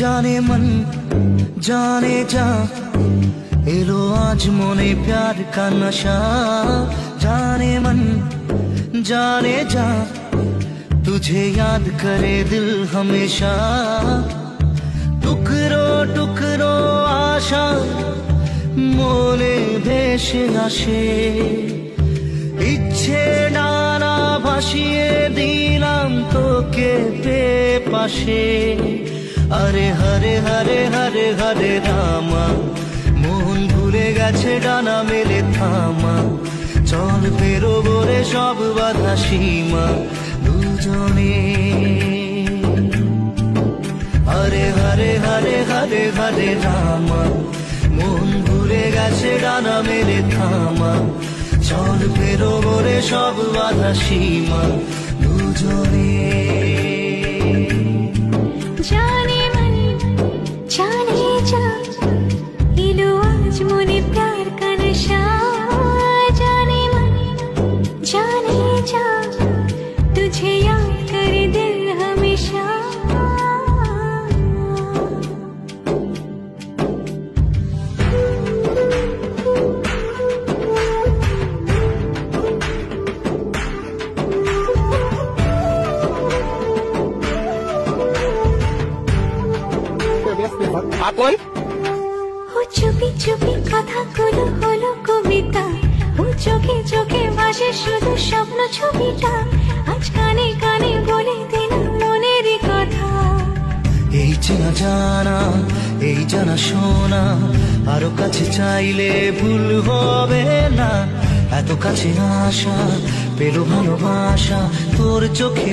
जाने मन जाने जा एलो आज मोने प्यार का नशा। जाने मन जाने जा तुझे याद करे दिल हमेशा। टुकरो टुकरो आशा मोने भेषे आशे इच्छे डाना भासिए दिलाम तोके बेपाशे। अरे हरे हरे हरे हरे रामा মন ভুলে গেছে ডানা মেলে থামা। চল বেরোবো রে সব বাধা সীমা দুজনে। হরে হরে হরে হরে হরে রামা মন ভুলে গেছে ডানা মেলে থামা। চল বেরোবো রে সব বাধা সীমা দুজনে। जाने मन जाने जा इलो आज मोने प्यार का नशा। जाने मन जाने जा तुझे याद करे दिल हमेशा। आप कौन? ও চুপি চুপি কথাগুলো হলো কবিতা। ও চোখে চোখে ভাসে শুধু স্বপ্ন ছবিটা। আজ কানে কানে বলে দিলাম মনের কথা। এই চেনা জানা এই জানা শোনা আরো কাছে চাইলে ভুল হবে না। এত কাছে আসা পেলো ভালোবাসা তোর চোখে।